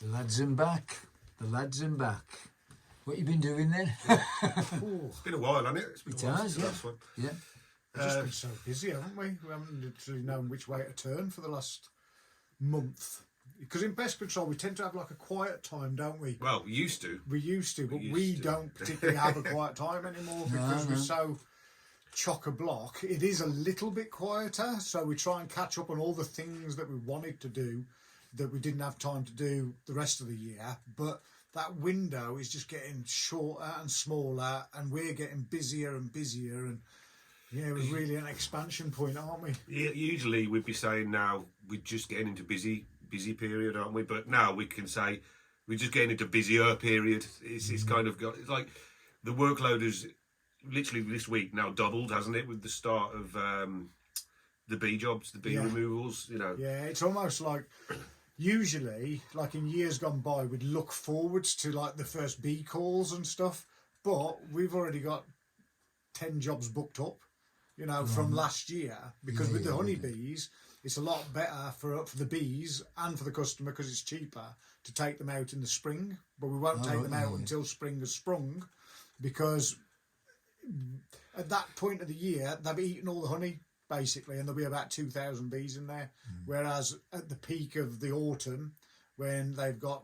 The lads and back. The lads and back. What you been doing then? It's been a while, hasn't it? It's been a while since the last one. Yeah. We've just been so busy, haven't we? We haven't literally known which way to turn for the last month. Because in Pest Control, we tend to have like a quiet time, don't we? Well, we used to. We used to, but we don't particularly have a quiet time anymore because we're so chock-a-block. It is a little bit quieter, so we try and catch up on all the things that we wanted to do that we didn't have time to do the rest of the year. But that window is just getting shorter and smaller, and we're getting busier and busier. And yeah, we're really at an expansion point, aren't we? Yeah, usually we'd be saying now we're just getting into busy period, aren't we? But now we can say we're just getting into busier period. It's kind of got, it's like the workload is literally this week now doubled, hasn't it, with the start of the bee jobs, the bee removals, you know. Yeah, it's almost like usually, like in years gone by, we'd look forwards to like the first bee calls and stuff, but we've already got 10 jobs booked up, you know, from last year, because with the honeybees, it's a lot better for the bees and for the customer because it's cheaper to take them out in the spring, but we won't take them out until spring has sprung, because at that point of the year, they've eaten all the honey, basically, and there'll be about 2,000 bees in there. Whereas at the peak of the autumn, when they've got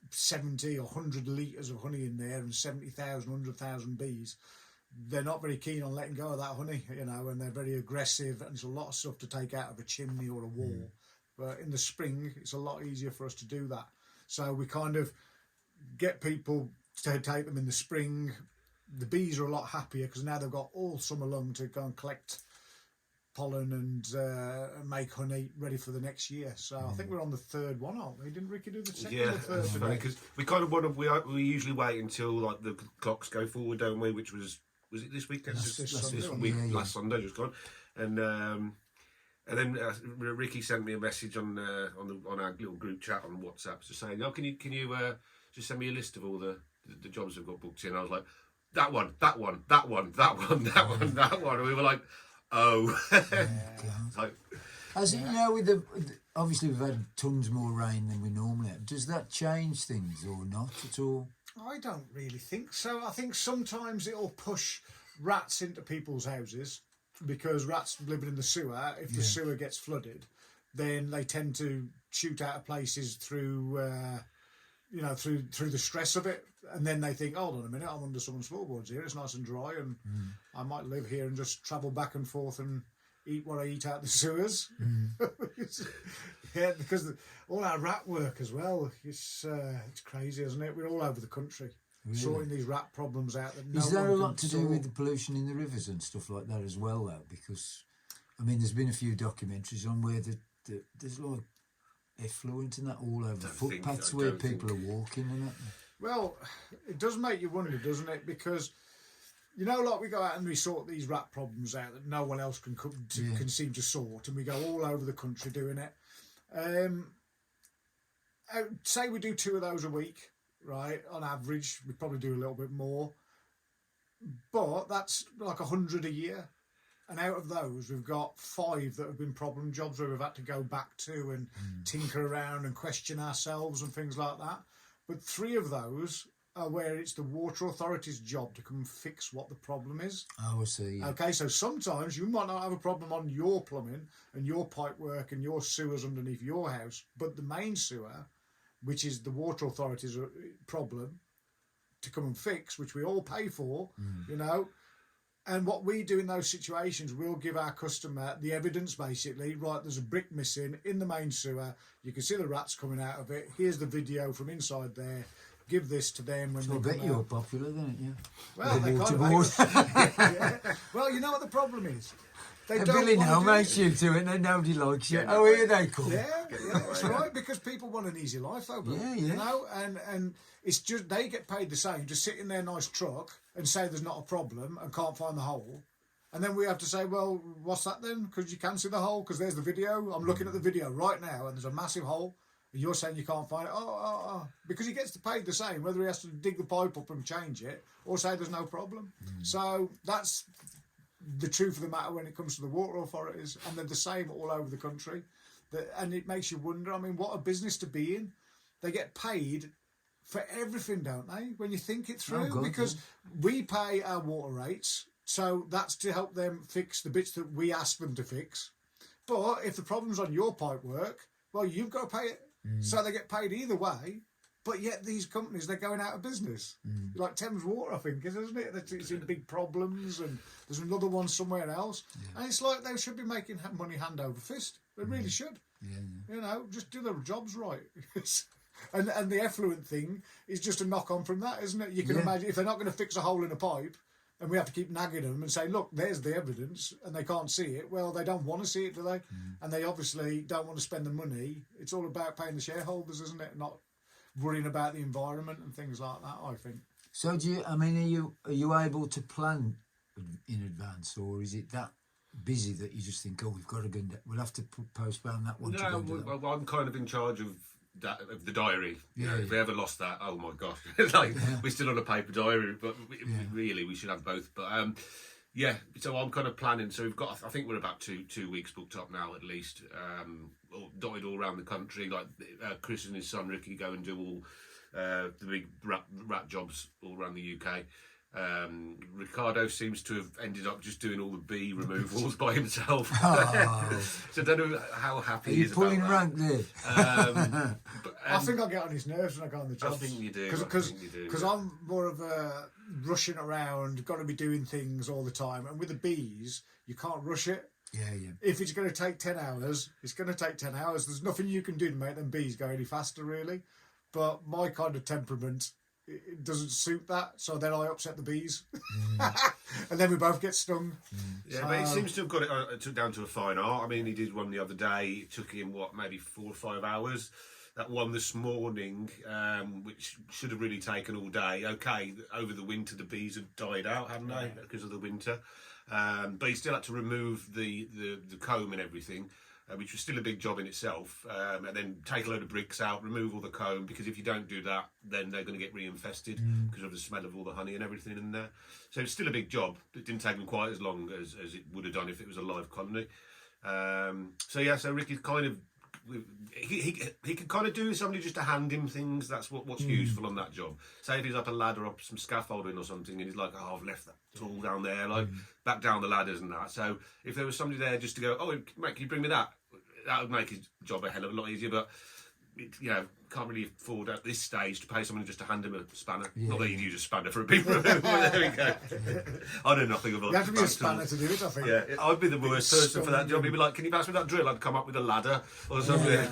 70 or 100 litres of honey in there and 70,000, 100,000 bees, they're not very keen on letting go of that honey, you know, and they're very aggressive, and there's a lot of stuff to take out of a chimney or a wall. But in the spring, it's a lot easier for us to do that. So we kind of get people to take them in the spring. The bees are a lot happier because now they've got all summer long to go and collect pollen and make honey ready for the next year. So I think we're on the third one, aren't we? Didn't Ricky do the second or the third? Yeah, funny because we kind of want to. We usually wait until like the clocks go forward, don't we? Which was it this weekend? Last Sunday, just gone, and then Ricky sent me a message on our little group chat on WhatsApp, just saying, "Oh, can you just send me a list of all the jobs we've got booked in?" I was like, that one. And we were like, oh. Like, as you know, with obviously we've had tons more rain than we normally have. Does that change things or not at all? I don't really think so. I think sometimes it'll push rats into people's houses because rats living in the sewer, if the sewer gets flooded, then they tend to shoot out of places through the stress of it. And then they think, hold on a minute, I'm under someone's floorboards here, it's nice and dry, and I might live here and just travel back and forth and eat what I eat out the sewers. Yeah, because all our rat work as well, it's crazy, isn't it? We're all over the country sorting these rat problems out. Is there a lot to do with the pollution in the rivers and stuff like that as well, though? Because, I mean, there's been a few documentaries on where there's like effluent and that all over the footpaths where people are walking and that. Well, it does make you wonder, doesn't it? Because, you know, like we go out and we sort these rat problems out that no one else can seem to sort, and we go all over the country doing it. Say we do 2 of those a week, right? On average, we probably do a little bit more. But that's like 100 a year. And out of those, we've got 5 that have been problem jobs where we've had to go back to and tinker around and question ourselves and things like that. But 3 of those are where it's the water authority's job to come and fix what the problem is. Oh, I see. Okay, so sometimes you might not have a problem on your plumbing and your pipe work and your sewers underneath your house, but the main sewer, which is the water authority's problem to come and fix, which we all pay for, you know. And what we do in those situations, we'll give our customer the evidence, basically. Right, there's a brick missing in the main sewer. You can see the rats coming out of it. Here's the video from inside there. Give this to them when they come out. I bet you're popular, then, yeah. Well, they kind of Well, you know what the problem is? They don't Billy now makes you do it and nobody likes you. Oh, here they come. Yeah, that's right, because people want an easy life, though. You know, and it's just, they get paid the same to sit in their nice truck and say there's not a problem and can't find the hole. And then we have to say, well, what's that then? Because you can see the hole, because there's the video. I'm looking at the video right now and there's a massive hole. And you're saying you can't find it. Because he gets paid the same, whether he has to dig the pipe up and change it or say there's no problem. So that's the truth of the matter when it comes to the water authorities, and they're the same all over the country. And it makes you wonder, I mean, what a business to be in. they get paid for everything, don't they? When you think it through, God, because we pay our water rates, so that's to help them fix the bits that we ask them to fix. But if the problem's on your pipe work, well, you've got to pay it. So they get paid either way. But yet these companies, they're going out of business. Like Thames Water, I think, isn't it? It's in big problems, and there's another one somewhere else. And it's like they should be making money hand over fist. They really should. You know, just do their jobs right. and the effluent thing is just a knock-on from that, isn't it? You can imagine if they're not going to fix a hole in a pipe, and we have to keep nagging them and say, look, there's the evidence, and they can't see it. Well, they don't want to see it, do they? And they obviously don't want to spend the money. It's all about paying the shareholders, isn't it? Not worrying about the environment and things like that, I think. So are you able to plan in advance, or is it that busy that you just think, oh, we've got to go, we'll have to postpone that one? No, well, I'm kind of in charge of the diary. You know, if we ever lost that, oh my gosh, we're still on a paper diary, but really we should have both. But so I'm kind of planning. So I think we're about two weeks booked up now at least, dotted all around the country. Like Chris and his son Ricky go and do all the big rat jobs all around the UK. Ricardo seems to have ended up just doing all the bee removals by himself. So I don't know how happy he is about that. Pulling rank there. I think I get on his nerves when I go on the jobs. I think you do. Because I'm more of a rushing around, got to be doing things all the time. And with the bees, you can't rush it. Yeah. If it's going to take 10 hours, it's going to take 10 hours. There's nothing you can do to make them bees go any faster, really. But my kind of temperament, it doesn't suit that, so then I upset the bees, and then we both get stung. Yeah, but he seems to have got it down to a fine art. I mean, he did one the other day. It took him maybe 4 or 5 hours. That one this morning, which should have really taken all day. Okay, over the winter the bees had died out, hadn't they, because of the winter? But he still had to remove the comb and everything. Which was still a big job in itself, and then take a load of bricks out, remove all the comb, because if you don't do that, then they're going to get reinfested because of the smell of all the honey and everything in there. So it's still a big job. It didn't take them quite as long as it would have done if it was a live colony. So Ricky's kind of, he can kind of do somebody just to hand him things. That's what's useful on that job. Say if he's up a ladder, up some scaffolding or something, and he's like, oh, I've left that tool down there, back down the ladders and that. So if there was somebody there just to go, oh, mate, can you bring me that? That would make his job a hell of a lot easier, but can't really afford at this stage to pay someone just to hand him a spanner. Not that you'd use a spanner for a big room. There we go. I know nothing about. You have to be a spanner to do it, I think. Yeah, I'd be the worst person for that job. He'd be like, "Can you pass me that drill?" I'd come up with a ladder or something.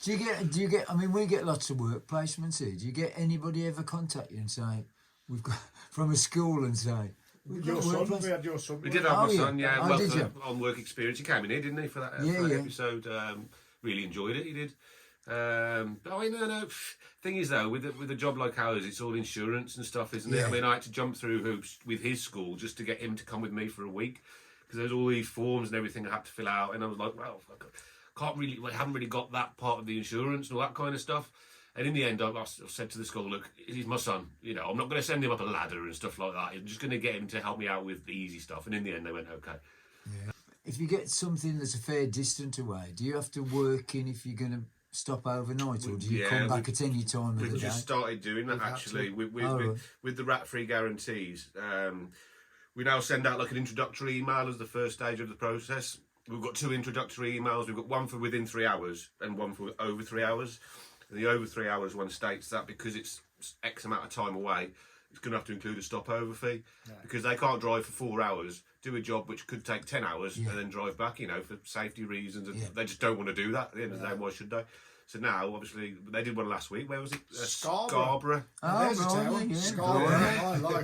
Do you get? I mean, we get lots of work placements here. Do you get anybody ever contact you and say we've got from a school and say? We had your son. We did have my son, on work experience. He came in here, didn't he, for that episode? Really enjoyed it. He did. No. Thing is, though, with a job like ours, it's all insurance and stuff, isn't it? I mean, I had to jump through hoops with his school just to get him to come with me for a week because there's all these forms and everything I had to fill out, and I was like, well, I haven't really got that part of the insurance and all that kind of stuff. And in the end, I said to the school, look, he's my son. You know, I'm not going to send him up a ladder and stuff like that. I'm just going to get him to help me out with the easy stuff. And in the end, they went, okay. Yeah. If you get something that's a fair distance away, do you have to work in if you're going to stop overnight, or do you come back at any time of the day? We've just started doing that, actually, with the rat-free guarantees. We now send out like an introductory email as the first stage of the process. We've got 2 introductory emails. We've got one for within 3 hours and one for over 3 hours. And the over 3 hours one states that because it's X amount of time away, it's going to have to include a stopover fee because they can't drive for 4 hours, do a job which could take 10 hours and then drive back, for safety reasons. And they just don't want to do that. At the end of the day, why should they? So now, obviously, they did one last week. Where was it? Scarborough. There's a town. Scarborough.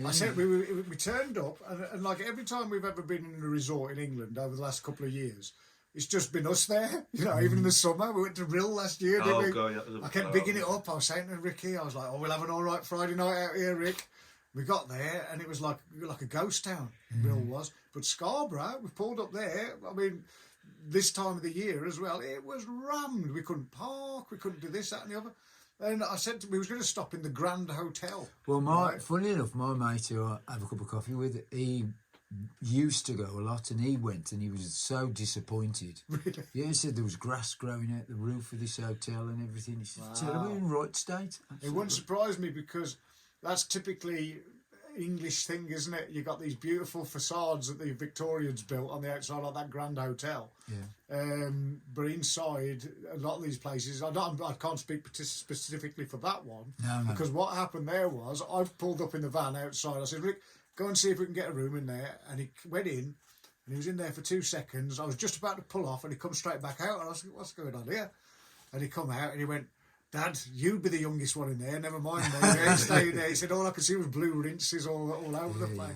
I said we turned up, and like every time we've ever been in a resort in England over the last couple of years, it's just been us there, even in the summer. We went to Rill last year, didn't we? God, I kept bigging it up. I was saying to Ricky, I was like, we'll have an all right Friday night out here, Rick. We got there, and it was like a ghost town, Rill was. But Scarborough, we pulled up there. I mean, this time of the year as well, it was rammed. We couldn't park, we couldn't do this, that and the other. And I said we was going to stop in the Grand Hotel. Well, funny enough, my mate who I have a cup of coffee with, he used to go a lot, and he went, and he was so disappointed. Really? Yeah, he said there was grass growing out the roof of this hotel and everything. He said, "Are we in right state?" It wouldn't surprise me because that's typically English thing, isn't it? You got these beautiful facades that the Victorians built on the outside, like that Grand Hotel. Yeah. But inside, a lot of these places, I can't speak specifically for that one. No. Because what happened there was, I pulled up in the van outside. I said, "Rick, go and see if we can get a room in there." And he went in, and he was in there for 2 seconds. I was just about to pull off, and he come straight back out. And I said, "What's going on here?" And he come out, and he went, "Dad, you'd be the youngest one in there. Never mind me." He stayed there. He said, "All I could see was blue rinses all over the place."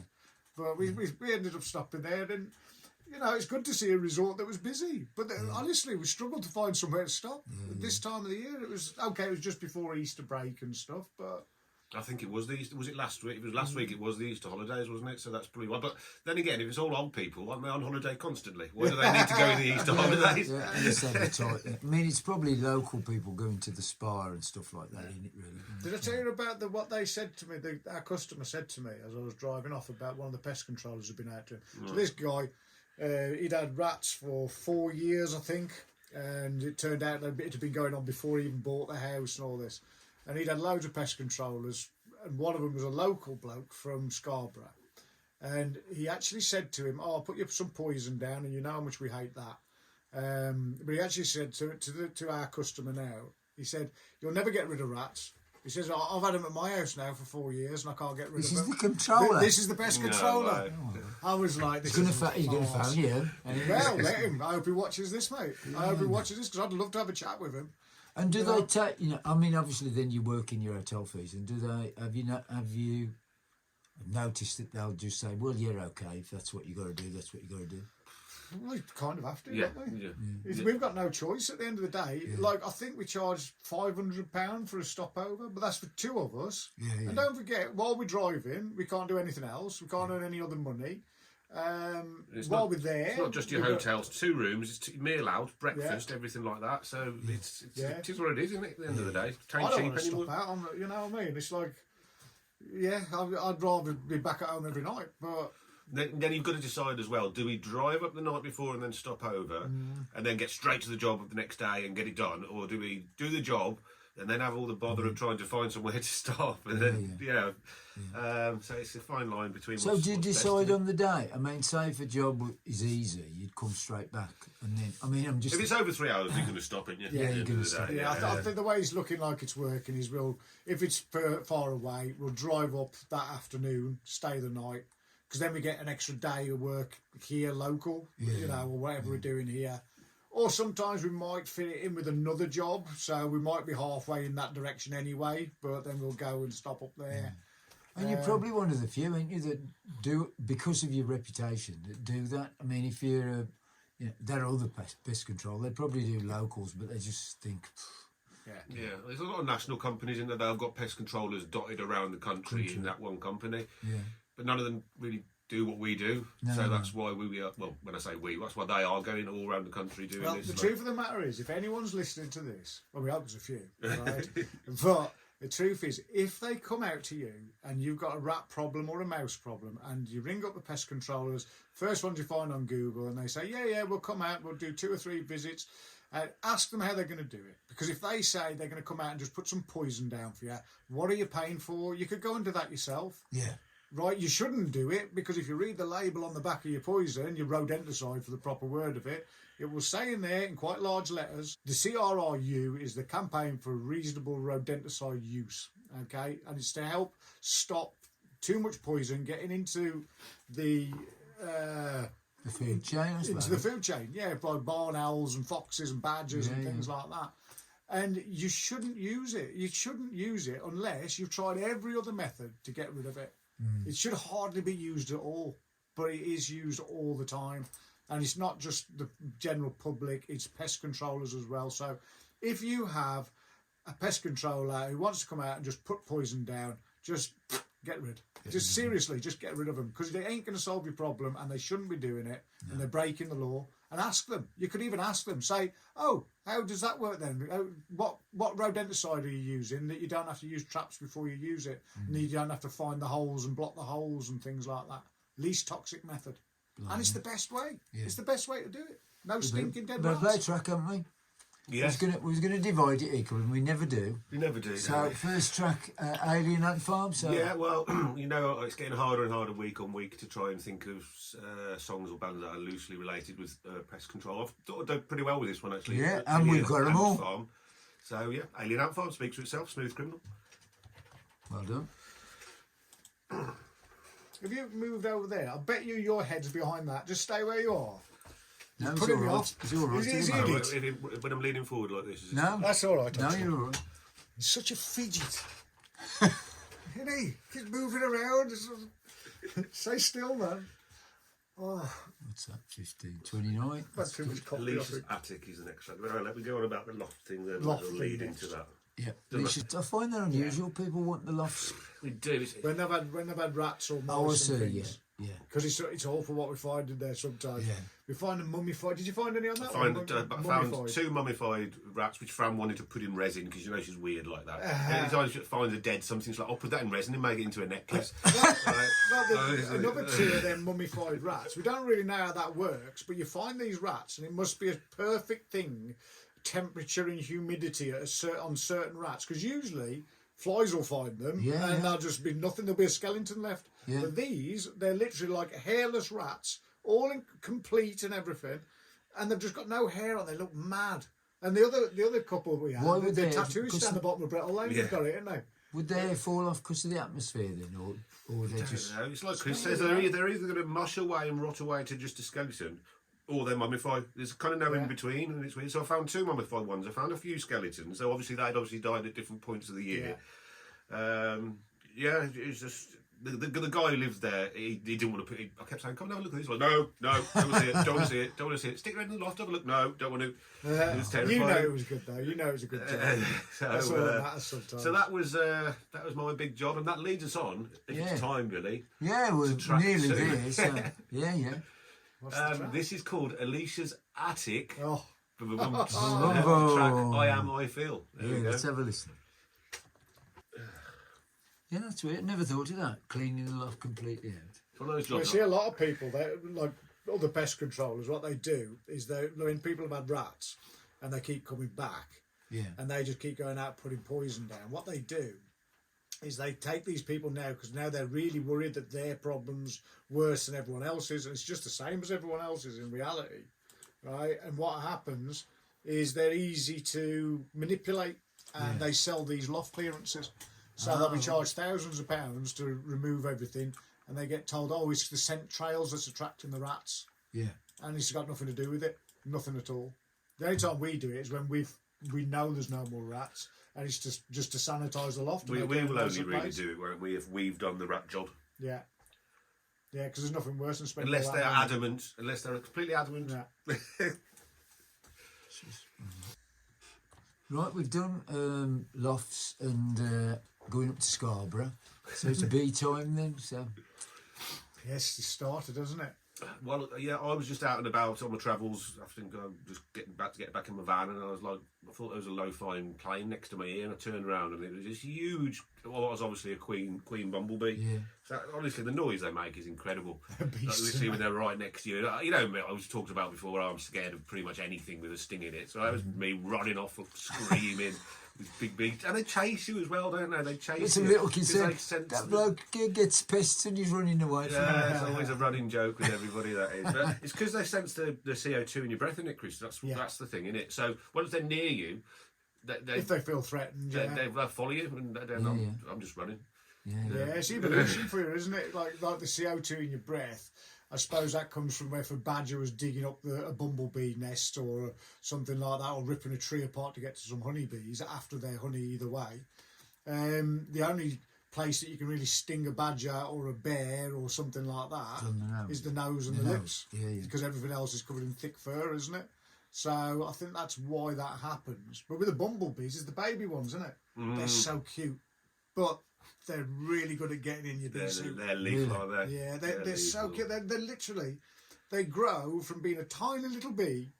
But we ended up stopping there, and it's good to see a resort that was busy. But honestly, we struggled to find somewhere to stop. This time of the year, it was okay. It was just before Easter break and stuff, but. I think it was the Easter. Was it last week? It was last week. It was the Easter holidays, wasn't it? So that's probably why. But then again, if it's all old people, aren't they on holiday constantly? Why do they need to go in the Easter holidays? Yeah, I mean, it's probably local people going to the spa and stuff like that, isn't it? Really. Did I tell you about what they said to me? Our customer said to me as I was driving off about one of the pest controllers who'd been out to him. So this guy, he'd had rats for 4 years, I think, and it turned out that it had been going on before he even bought the house and all this. And he'd had loads of pest controllers, and one of them was a local bloke from Scarborough. And he actually said to him, "Oh, I'll put you some poison down, and you know how much we hate that." But he actually said to our customer now, he said, "You'll never get rid of rats." He says, "I've had them at my house now for 4 years, and I can't get rid of them." This is the controller. This is the pest controller. I was like, He's going to phone you. Well, let him. I hope he watches this, mate. I hope he watches this, because I'd love to have a chat with him. And do they take? I mean, obviously, then you work in your hotel fees, and do they? Have you noticed that they'll just say, "Well, you're okay if that's what you got to do. That's what you got to do." Well, you kind of have to, Yeah, don't they? yeah. We've got no choice at the end of the day. Like, I think we charge £500 for a stopover, but that's for 2 of us. Yeah. And don't forget, while we're driving, we can't do anything else. We can't earn any other money. While we're there, it's not just your hotels. 2 rooms, it's meal out, breakfast, everything like that. So it is what it is, isn't it? At the end of the day, I don't want to stop out. You know what I mean? It's like, I'd rather be back at home every night, but. Then you've got to decide as well, do we drive up the night before and then stop over and then get straight to the job of the next day and get it done, or do we do the job and then have all the bother of trying to find somewhere to stop and so it's a fine line between So do you decide on the day? I mean, say if a job is easy, you'd come straight back, and then if it's over 3 hours, you're going to stop it. You're going to stop. I think the way it's looking like it's working is if it's far away, we'll drive up that afternoon, stay the night. Because then we get an extra day of work here local, or whatever we're doing here. Or sometimes we might fit it in with another job, so we might be halfway in that direction anyway, but then we'll go and stop up there. And you're probably one of the few, aren't you, that do, because of your reputation, that do that. I mean, if you're, there are other pest control, they probably do locals, but they just think... Yeah, there's a lot of national companies in there that have got pest controllers dotted around the country in that one company. Yeah. But none of them really do what we do. That's why we are, well, when I say we, that's why they are going all around the country doing this. The truth of the matter is, if anyone's listening to this, well, we hope there's a few, right? But the truth is, if they come out to you and you've got a rat problem or a mouse problem and you ring up the pest controllers, first ones you find on Google, and they say, yeah, we'll come out, we'll do 2 or 3 visits, ask them how they're going to do it. Because if they say they're going to come out and just put some poison down for you, what are you paying for? You could go and do that yourself. Yeah. Right, you shouldn't do it, because if you read the label on the back of your poison, your rodenticide for the proper word of it, it will say in there in quite large letters, the CRRU is the campaign for reasonable rodenticide use, okay? And it's to help stop too much poison getting into the food chain, I suppose. Into the food chain, by barn owls and foxes and badgers and things like that. And you shouldn't use it. You shouldn't use it unless you've tried every other method to get rid of it. It should hardly be used at all, but it is used all the time. And it's not just the general public, it's pest controllers as well. So if you have a pest controller who wants to come out and just put poison down, just get rid. Seriously, just get rid of them, because they ain't going to solve your problem, and they shouldn't be doing it, and they're breaking the law. And ask them. You could even ask them. Say, "Oh, how does that work then? What rodenticide are you using that you don't have to use traps before you use it, and you don't have to find the holes and block the holes and things like that?" least toxic method. Blimey. And it's the best way. Yeah. It's the best way to do it. No stinking dead We've got a rats. track, haven't we? Yes. We was going to divide it equally, and we never do. You never do. So, first track, Alien Ant Farm. So, Yeah, well, it's getting harder and harder week on week to try and think of songs or bands that are loosely related with Pest Control. I've thought I've done pretty well with this one, actually. Yeah, and we've got them all. Farm. So, yeah, Alien Ant Farm speaks for itself. Smooth Criminal. well done. If you moved over there, I bet you your head's behind that. Just stay where you are. No, it's Putting all me right. off. It's all right. Is Don't he worry. idiot? When I'm leaning forward like this, No, That's all right. no, actually. you're all right. He's such a fidget. Isn't he? He's moving around. Stay still, man. Oh, What's that? 15:29. that's too much coffee. Lisa's attic is the next one. Right, let me go on about the loft thing then. Loft That'll thing lead next. into that. Yeah, I find that unusual. People want the lofts. We do. When they've had rats or Oh, I mice see. and Yeah, things. yeah. Because it's awful what we find in there sometimes. Yeah. We find them mummified. Did you find any on that I one? found two mummified rats, which Fran wanted to put in resin because she's weird like that. Anytime she finds a dead something, she's like, "I'll put that in resin and make it into a necklace." Another two of them mummified rats. We don't really know how that works, but you find these rats, and it must be a perfect thing, temperature and humidity on certain rats, because usually flies will find them, and there'll just be nothing. There'll be a skeleton left. Yeah. But they're literally like hairless rats, all complete and everything, and they've just got no hair on. They look mad. And the other couple we had, Why would the they? tattoos Because down the bottom of Brettle Lane. Yeah. They've got it, haven't they? Would they fall off because of the atmosphere then, or they just? No, it's like Chris says, they're either going to mush away and rot away to just a skeleton, or they're mummified. There's kind of no in between, and it's weird. So I found two mummified ones. I found a few skeletons. So obviously they'd died at different points of the year. It's just the guy who lived there. He didn't want to put it. I kept saying, "Come and have a look at this." Like, no, don't want to see it. Don't want to see it. Don't want to see it. Stick it in the loft. Have a look. No, don't want to. It was terrifying. You know it was good though. You know it was a good job. That's all that matters sometimes. So that was my big job, and that leads us on. If it's time, Billy. Yeah, we're track nearly two. there. So, yeah. What's the track? This is called Alicia's Attic. Oh, Track Oh. I Am, I Feel. There we Yeah, go. let's have a listen. Yeah, that's weird. Never thought of that. Cleaning the loft completely out. It's one of those you jobs. see a lot of people that like all the pest controllers. What they do is when people have had rats and they keep coming back, Yeah. and they just keep going out putting poison down. What they do is they take these people now, because now they're really worried that their problem's worse than everyone else's, and it's just the same as everyone else's in reality, right? And what happens is they're easy to manipulate, and they sell these loft clearances. So they'll be charged thousands of pounds to remove everything, and they get told, "Oh, it's the scent trails that's attracting the rats," Yeah. and it's got nothing to do with it, nothing at all. The only time we do it is when we know there's no more rats, and it's just to sanitise the loft. We and will make it a only nicer really place. do it where we've done the rat job. Yeah, because there's nothing worse than spending Unless all they're that money. adamant. Unless they're completely adamant. Yeah. Right, we've done lofts and going up to Scarborough. So it's bee time then. So Yes, it started, doesn't it? Well, yeah, I was just out and about on my travels. I think I'm just getting back in my van, and I thought there was a low-flying plane next to my ear, and I turned around and it was this huge. Well, it was obviously a queen bumblebee. Yeah. So honestly, the noise they make is incredible. Beasts, Literally, when they're right next to you. You know, I was talked about before. I'm scared of pretty much anything with a sting in it. So that was me running off, screaming. With big beaks, and they chase you as well, don't they? They chase it's you. a little kid 'cause said they sense that bloke gets pests and he's running away from Yeah, them. it's always a running joke with everybody, that is. But it's because they sense the CO2 in your breath, isn't it, Chris? That's the thing, isn't it? So once they're near you, If they feel threatened, they'll follow you, and then I'm just running. Yeah, it's evolution for you, isn't it? Like the CO2 in your breath. I suppose that comes from if a badger was digging up a bumblebee nest or something like that, or ripping a tree apart to get to some honeybees after their honey either way. The only place that you can really sting a badger or a bear or something like that is the nose and the lips. Yeah. Because everything else is covered in thick fur, isn't it? So I think that's why that happens. But with the bumblebees, it's the baby ones, isn't it? They're so cute. But they're really good at getting in your bee suit. They're lethal, aren't they? Yeah, they're so cute. They're literally, they grow from being a tiny little bee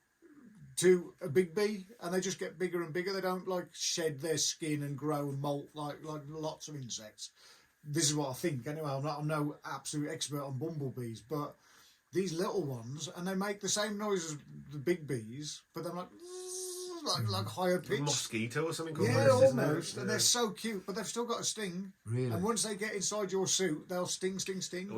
to a big bee, and they just get bigger and bigger. They don't like shed their skin and grow and molt like lots of insects. this is what I think. Anyway, I'm no absolute expert on bumblebees, but these little ones, and they make the same noise as the big bees, but they're like higher pitched. Mosquito or something. Yeah, almost. And they're so cute, but they've still got a sting. Really? And once they get inside your suit, they'll sting,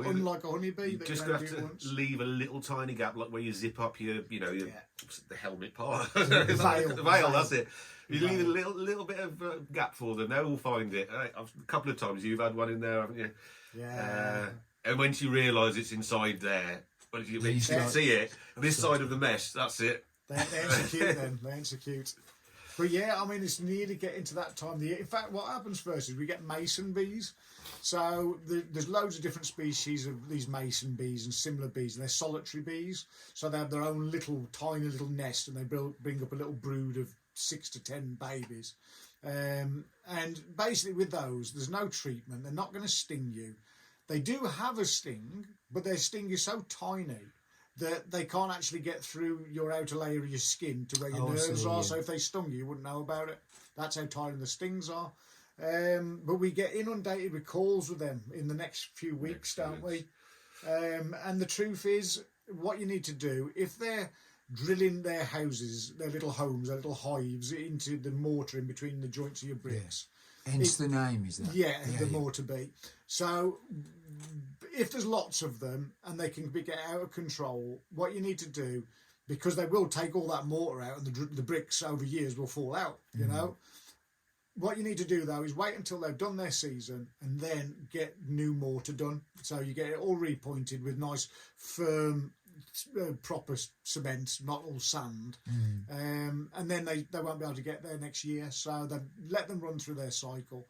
unlike a honeybee. That just you have to leave a little tiny gap, like where you zip up your, the helmet part. The veil. That's it. You leave a little bit of gap for them. They will find it. A couple of times you've had one in there, haven't you? Yeah. And once you realise it's inside there, when you can see it, this side of the mesh, that's it. They ain't so cute then. They ain't so cute. But yeah, I mean, it's nearly getting to that time of the year. In fact, what happens first is we get mason bees. So there's loads of different species of these mason bees and similar bees, and they're solitary bees. So they have their own tiny little nest, and they bring up a little brood of 6 to 10 babies. And basically with those, there's no treatment. They're not going to sting you. They do have a sting, but their sting is so tiny that they can't actually get through your outer layer of your skin to where your nerves are. So if they stung you, you wouldn't know about it. That's how tiny the stings are. But we get inundated with calls with them in the next few weeks, don't we? And the truth is, what you need to do, if they're drilling their houses, their little homes, their little hives into the mortar in between the joints of your bricks. Yeah. Hence the name, is that? Yeah, the mortar bee. So if there's lots of them and they can get out of control, what you need to do, because they will take all that mortar out and the bricks over years will fall out, you know. What you need to do, though, is wait until they've done their season and then get new mortar done. So you get it all repointed with nice, firm, proper cement, not all sand. And then they won't be able to get there next year. So they let them run through their cycle.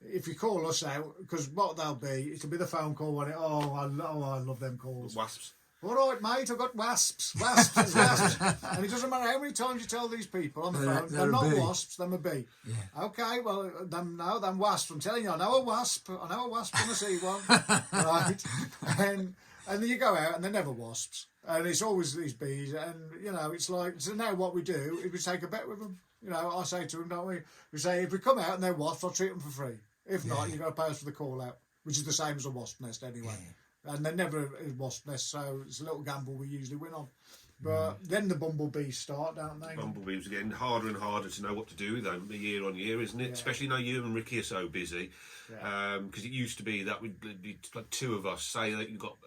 If you call us out, because what they'll be, it'll be the phone call when I love them calls. Wasps. All right, mate, I've got wasps. And it doesn't matter how many times you tell these people on the phone, they're not wasps, they're a bee. Yeah. Okay, well, them wasps. I'm telling you, I know a wasp when I see one. Right? And then you go out and they're never wasps. And it's always these bees. And, it's like, so now what we do is we take a bet with them. I say to them, don't we? We say, if we come out and they're wasps, I'll treat them for free. If not, you've got to pay us for the call out, which is the same as a wasp nest anyway. Yeah. And they're never a wasp nest, so it's a little gamble we usually win on. But then the bumblebees start, don't they? Bumblebees are getting harder and harder to know what to do with them year on year, isn't it? Yeah. Especially now you and Ricky are so busy. Because it used to be that we'd be like two of us, say that you've got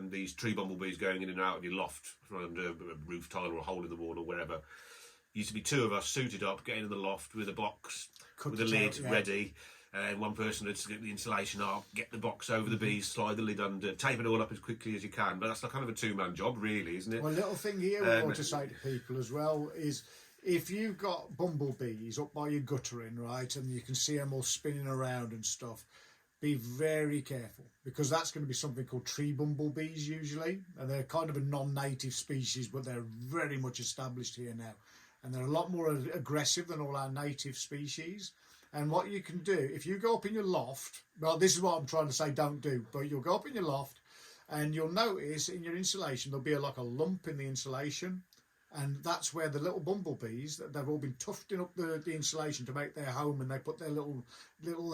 these tree bumblebees going in and out of your loft from under a roof tile or a hole in the wall or wherever. Used to be two of us suited up, getting in the loft with a box, with a lid ready. And one person would get the insulation up, get the box over the bees, slide the lid under, tape it all up as quickly as you can. But that's like kind of a two-man job, really, isn't it? Well, a little thing here I want to say to people as well is, if you've got bumblebees up by your guttering, right, and you can see them all spinning around and stuff, be very careful, because that's going to be something called tree bumblebees usually, and they're kind of a non-native species, but they're very much established here now. And they're a lot more aggressive than all our native species. And what you can do, if you go up in your loft, well, this is what I'm trying to say don't do, but you'll go up in your loft and you'll notice in your insulation there'll be like a lump in the insulation, and that's where the little bumblebees, they've all been tufting up the insulation to make their home, and they put their little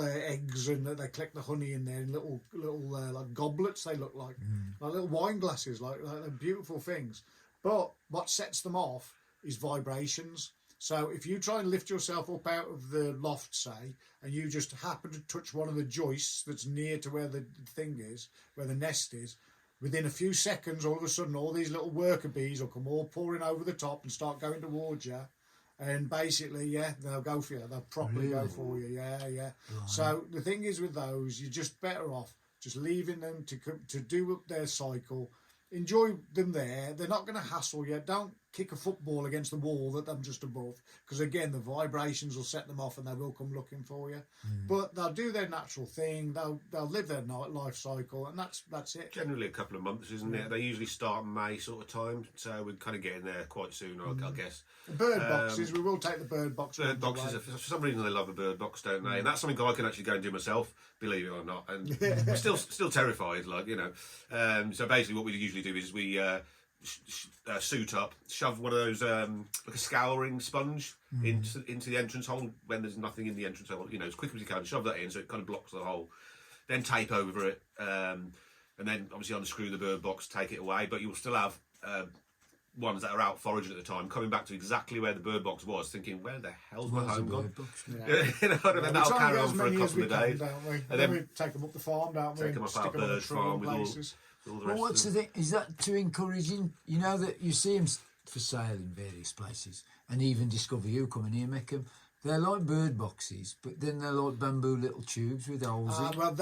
eggs, and they collect the honey in there in little like goblets. They look like little wine glasses, like they're beautiful things. But what sets them off is vibrations. So if you try and lift yourself up out of the loft, say, and you just happen to touch one of the joists that's near to where the thing is, where the nest is, within a few seconds, all of a sudden, all these little worker bees will come all pouring over the top and start going towards you. And basically, they'll go for you. They'll properly go for you. Yeah. Right. So the thing is with those, you're just better off just leaving them to do up their cycle. Enjoy them there. They're not going to hassle you. Don't kick a football against the wall that I'm just above, because again the vibrations will set them off and they will come looking for you. But they'll do their natural thing. They'll live their life cycle, and that's it. Generally a couple of months, isn't it? They usually start May sort of time, so we're kind of getting there quite soon, I guess. The bird boxes, we will take the bird box. Bird boxes, for some reason they love a bird box, don't they? And that's something I can actually go and do myself, believe it or not. And I'm still terrified, so basically what we usually do is we suit up, shove one of those like a scouring sponge into the entrance hole when there's nothing in the entrance hole, as quick as you can, shove that in so it kind of blocks the hole. then tape over it, and then obviously unscrew the bird box, take it away. But you'll still have ones that are out foraging at the time, coming back to exactly where the bird box was, thinking, where the hell's my home gone? You know, and then that'll carry on for a couple of days. And then we take them up the farm, don't we? Take them up our bird farm with all the Well, rest what's of the thing? Is that to encouraging? You know that you see them for sale in various places, and even Discover You come in here make them. They're like bird boxes, but then they're like bamboo little tubes with holes in. Well,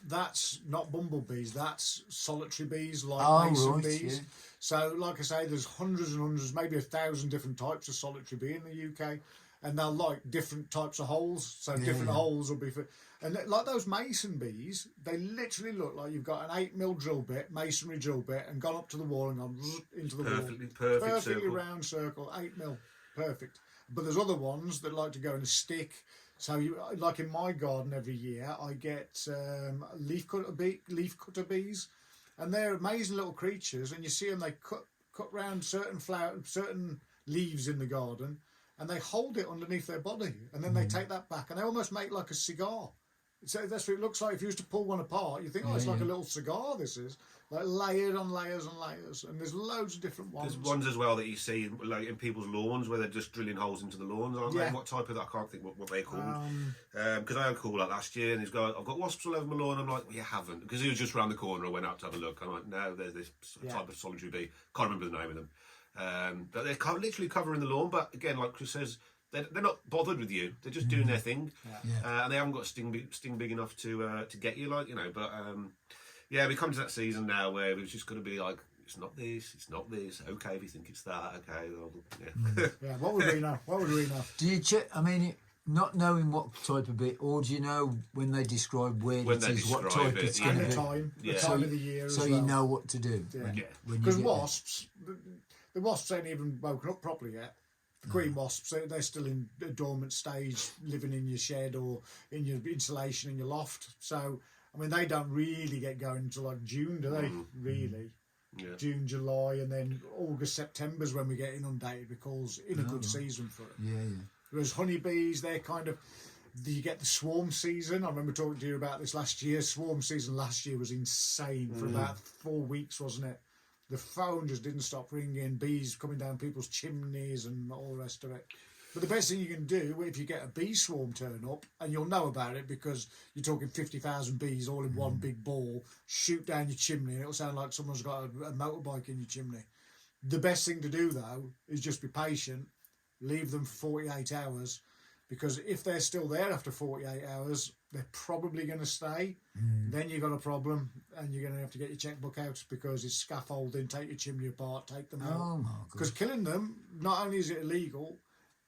that's not bumblebees. That's solitary bees, like mason bees. Yeah. So, like I say, there's hundreds and hundreds, maybe 1,000 different types of solitary bee in the UK, and they'll like different types of holes. So different holes will be for. And like those mason bees, they literally look like you've got an 8mm drill bit, masonry drill bit, and gone up to the wall and gone into the wall. Perfectly circle. round circle, 8mm, perfect. But there's other ones that like to go in a stick. So, like in my garden every year, I get leaf cutter bees, and they're amazing little creatures. And you see them, they cut round certain leaves in the garden, and they hold it underneath their body, and then they take that back, and they almost make like a cigar. So that's what it looks like. If you used to pull one apart, you think, oh, it's like a little cigar. This is like layered on layers and layers, and there's loads of different ones. There's ones as well that you see like in people's lawns where they're just drilling holes into the lawns, aren't they? What type of that? I can't think what they're called. Because I had a call like last year, and he's going, I've got wasps all over my lawn. I'm like, well, you haven't, because he was just round the corner. I went out to have a look. I'm like, no, there's this type of solitary bee. Can't remember the name of them. But they're literally covering the lawn. But again, like Chris says, they're not bothered with you. They're just doing their thing, and they haven't got a sting big enough to get you, like, you know. But we come to that season now where we've just got to be like, it's not this, it's not this. Okay, if you think it's that, okay. Well, What would we know? Do you check? I mean, not knowing what type of bit, or do you know when they describe where it is, what type it's going to be? The time of the year as well. So you know what to do. Because wasps, the wasps ain't even woken up properly yet. The queen wasps, they're still in a dormant stage, living in your shed or in your insulation in your loft. So, I mean, they don't really get going until like June, do they? Really? Yeah. June, July, and then August, September's when we get inundated because in a good season for it. Yeah. Whereas honeybees, they're kind of, you get the swarm season. I remember talking to you about this last year. Swarm season last year was insane for about 4 weeks, wasn't it? The phone just didn't stop ringing, bees coming down people's chimneys and all the rest of it. But the best thing you can do, if you get a bee swarm turn up, and you'll know about it because you're talking 50,000 bees all in one big ball, shoot down your chimney, and it'll sound like someone's got a motorbike in your chimney. The best thing to do, though, is just be patient, leave them for 48 hours, because if they're still there after 48 hours, they're probably going to stay. Then you've got a problem, and you're going to have to get your checkbook out because it's scaffolding, take your chimney apart, take them out. Oh, my God. Because killing them, not only is it illegal,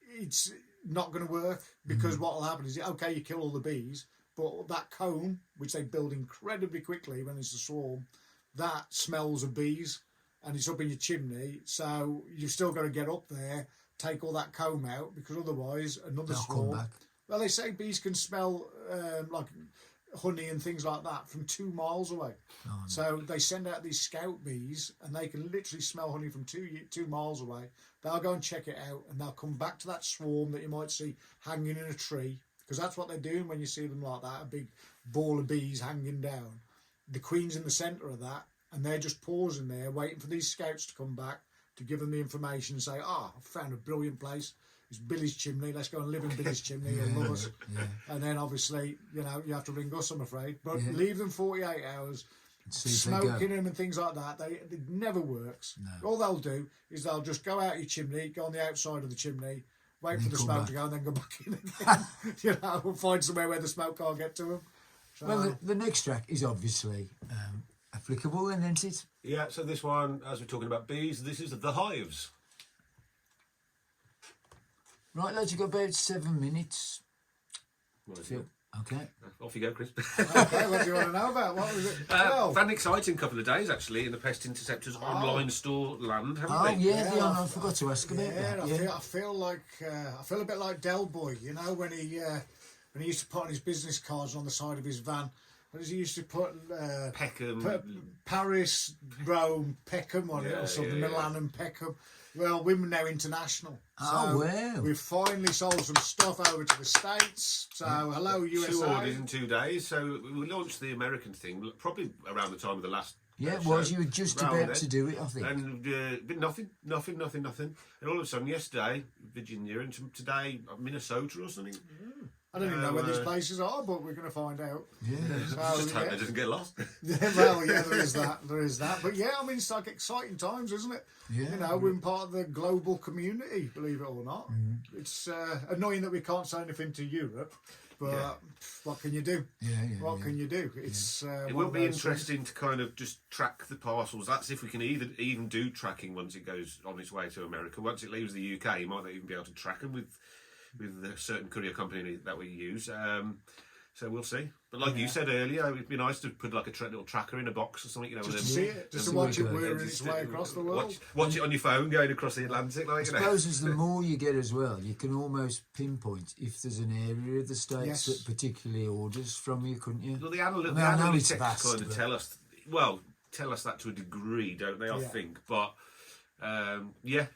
it's not going to work, because what will happen is, okay, you kill all the bees, but that comb, which they build incredibly quickly when it's a swarm, that smells of bees, and it's up in your chimney, so you've still got to get up there, take all that comb out, because otherwise another swarm. Come back. Well, they say bees can smell like honey and things like that from 2 miles away. Oh, no. So they send out these scout bees, and they can literally smell honey from 2 miles away. They'll go and check it out, and they'll come back to that swarm that you might see hanging in a tree, because that's what they're doing when you see them like that, a big ball of bees hanging down. The queen's in the centre of that, and they're just pausing there, waiting for these scouts to come back to give them the information and say, I found a brilliant place. It's Billy's chimney. Let's go and live in Billy's chimney. He'll love us. And then obviously, you have to ring us, I'm afraid. But leave them 48 hours, smoking them and things like that. It never works. No. All they'll do is they'll just go out your chimney, go on the outside of the chimney, wait for the smoke to go, and then go back in again. We'll find somewhere where the smoke can't get to them. So, well, the next track is obviously applicable, then, isn't it? Yeah, so this one, as we're talking about bees, this is the hives. Right, lads, you've got about 7 minutes. Okay. Off you go, Chris. Okay, what do you want to know about? What was it? Had an exciting couple of days, actually, in the Pest Interceptors online store land, haven't we? I forgot to ask about that. I feel a bit like Del Boy, when he used to put on his business cards on the side of his van, what does he used to put? Peckham. Paris, Rome, Peckham on it or something. Milan and Peckham. Well, we're now international. Oh, well. We've finally sold some stuff over to the States. So, hello, USA. 2 orders in 2 days. So we launched the American thing probably around the time of the last. Yeah, it was. You were just about to do it, I think. And but nothing. And all of a sudden, yesterday, Virginia, and today, Minnesota or something. I don't even know where these places are, but we're going to find out. Yeah. Just hope they doesn't get lost. Well, yeah, there is that. But yeah, I mean, it's like exciting times, isn't it? Yeah. You know, we're part of the global community, believe it or not. It's annoying that we can't say anything to Europe, but what can you do? What can you do? It's it will be interesting to kind of just track the parcels. That's if we can even do tracking once it goes on its way to America. Once it leaves the UK, you might not even be able to track them with a certain courier company that we use. So we'll see. But like you said earlier, it'd be nice to put like a little tracker in a box or something, you know. Just to see it, just to watch it whirring its way across the world. Watch it on your phone going across the Atlantic. Like, I suppose as the more you get as well, you can almost pinpoint if there's an area of the States that particularly orders from you, couldn't you? Well, the analytics kind of tell us that to a degree, don't they? I think. But it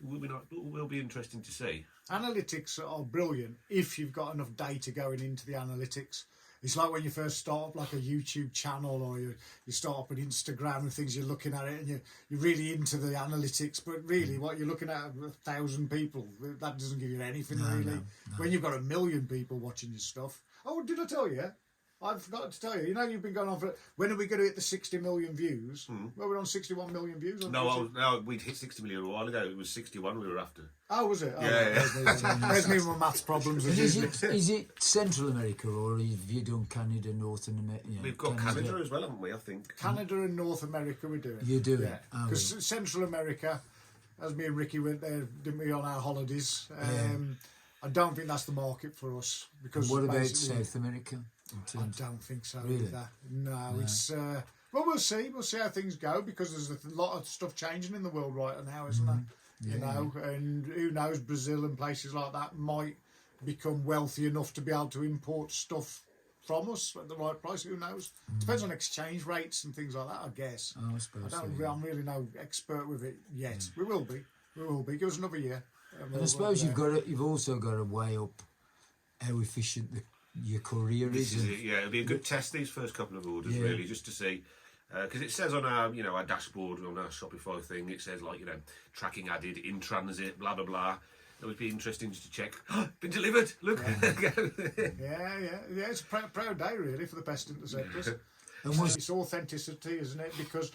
will be interesting to see. Analytics are brilliant if you've got enough data going into the analytics. It's like when you first start up like a YouTube channel or you start up an Instagram and things, you're looking at it and you're really into the analytics, but really what you're looking at 1,000 people, that doesn't give you anything really. No. When you've got 1 million people watching your stuff. Oh, did I tell you? I forgot to tell you. You know, you've been going on for. When are we going to hit the 60 million views? Well, we're on 61 million views. No, we'd hit 60 million a while ago. It was 61 we were after. Oh, was it? Yeah. There's me with my maths problems. Is it Central America or have you done Canada, North America? We've got Canada as well, haven't we? I think Canada and North America we're doing. You're doing, because Central America, as me and Ricky went there, didn't we, on our holidays? I don't think that's the market for us. Because what about South America? I don't think so really? Either. No, it's well, we'll see how things go, because there's a lot of stuff changing in the world right now, isn't there? You know, and who knows, Brazil and places like that might become wealthy enough to be able to import stuff from us at the right price. Who knows? Depends on exchange rates and things like that, I guess. Oh, I suppose I'm really no expert with it yet. We will be. Give us another year. And I suppose you've also got to weigh up how efficient your courier is. It'll be a good test these first couple of orders, really, just to see. Because it says on our dashboard, on our Shopify thing, it says like, tracking added, in transit, blah blah blah. It would be interesting just to check. Been delivered. Look. It's a proud day really for the Pest Interceptors. And it's authenticity, isn't it? Because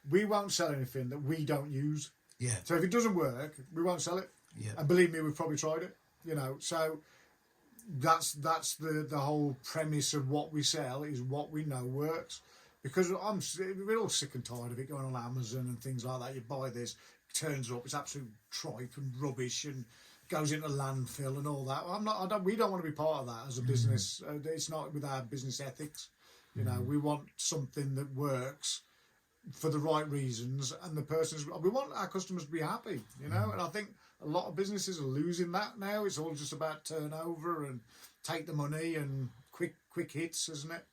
we won't sell anything that we don't use. Yeah. So if it doesn't work, we won't sell it. Yeah. And believe me, we've probably tried it. So that's the whole premise of what we sell, is what we know works. Because we're all sick and tired of it going on Amazon and things like that. You buy this, turns up, it's absolute tripe and rubbish and goes into landfill and all that. We don't want to be part of that as a business. It's not with our business ethics. We want something that works for the right reasons, and we want our customers to be happy. And I think a lot of businesses are losing that now. It's all just about turnover and take the money and quick hits, isn't it?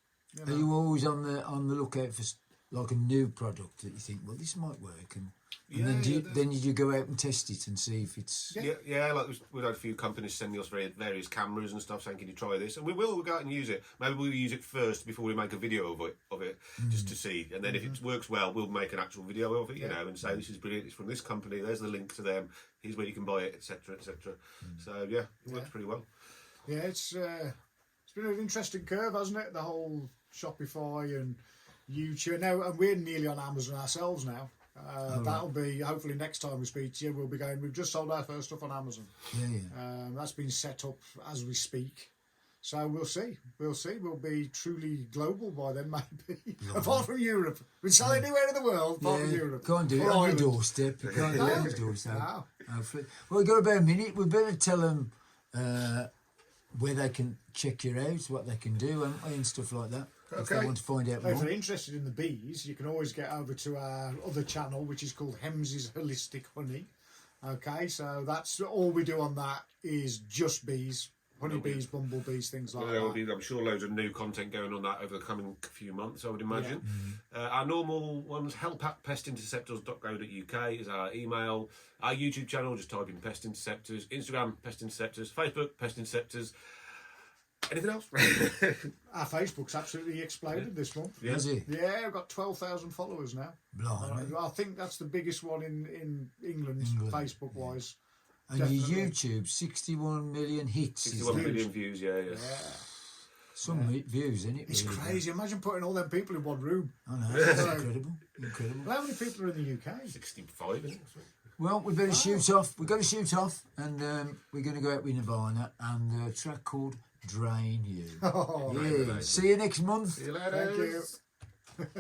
Are you always on the lookout for like a new product that you think, well, this might work, and then you go out and test it and see if it's like we've had a few companies sending us various cameras and stuff saying, can you try this, and we'll go out and use it. Maybe we'll use it first before we make a video of it just to see, and then if it works well, we'll make an actual video of it, and say, this is brilliant, it's from this company, there's the link to them, here's where you can buy it, etc. So it works pretty well. It's been an interesting curve, hasn't it, the whole Shopify and YouTube now, and we're nearly on Amazon ourselves now. That'll be, hopefully next time we speak to you, we've just sold our first stuff on Amazon. That's been set up as we speak, so we'll see. We'll be truly global by then, maybe. Apart from Europe, we sell anywhere in the world apart from Europe. Can't do it on your doorstep. You can't do it on your doorstep. No. Hopefully. Well, we've got about a minute. We better tell them where they can check you out, what they can do, and stuff like that. If they want to find out more. If they're interested in the bees, you can always get over to our other channel, which is called Hems's Holistic Honey. Okay, so that's all we do on that is just bees, honeybees, bumblebees, things like There will that. be, I'm sure, loads of new content going on that over the coming few months, I would imagine. Our normal ones, help@pestinterceptors.co.uk is our email. Our YouTube channel, just type in Pest Interceptors. Instagram, Pest Interceptors. Facebook, Pest Interceptors. Anything else? Our Facebook's absolutely exploded this month. Yeah. Has it? Yeah, we've got 12,000 followers now. Blimey. I think that's the biggest one in England. Facebook-wise. And Definitely. your YouTube, 61 million hits. 61 is it? million views, yeah. Some views, isn't it? It's really? crazy. Imagine putting all them people in one room. I know, it's incredible. Incredible. Well, how many people are in the UK? 65, isn't it? Well, we better shoot off. We've got to shoot off, and we're going to go out with Nirvana and a track called Drain You. Oh, Yeah. See you next month. See you later. thank you.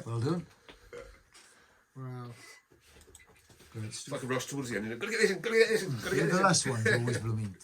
Well done. Wow. Great It's stuff. like a rush towards the end. Gotta get this in, gotta get this in, gotta Yeah, get this the in. last one's always blooming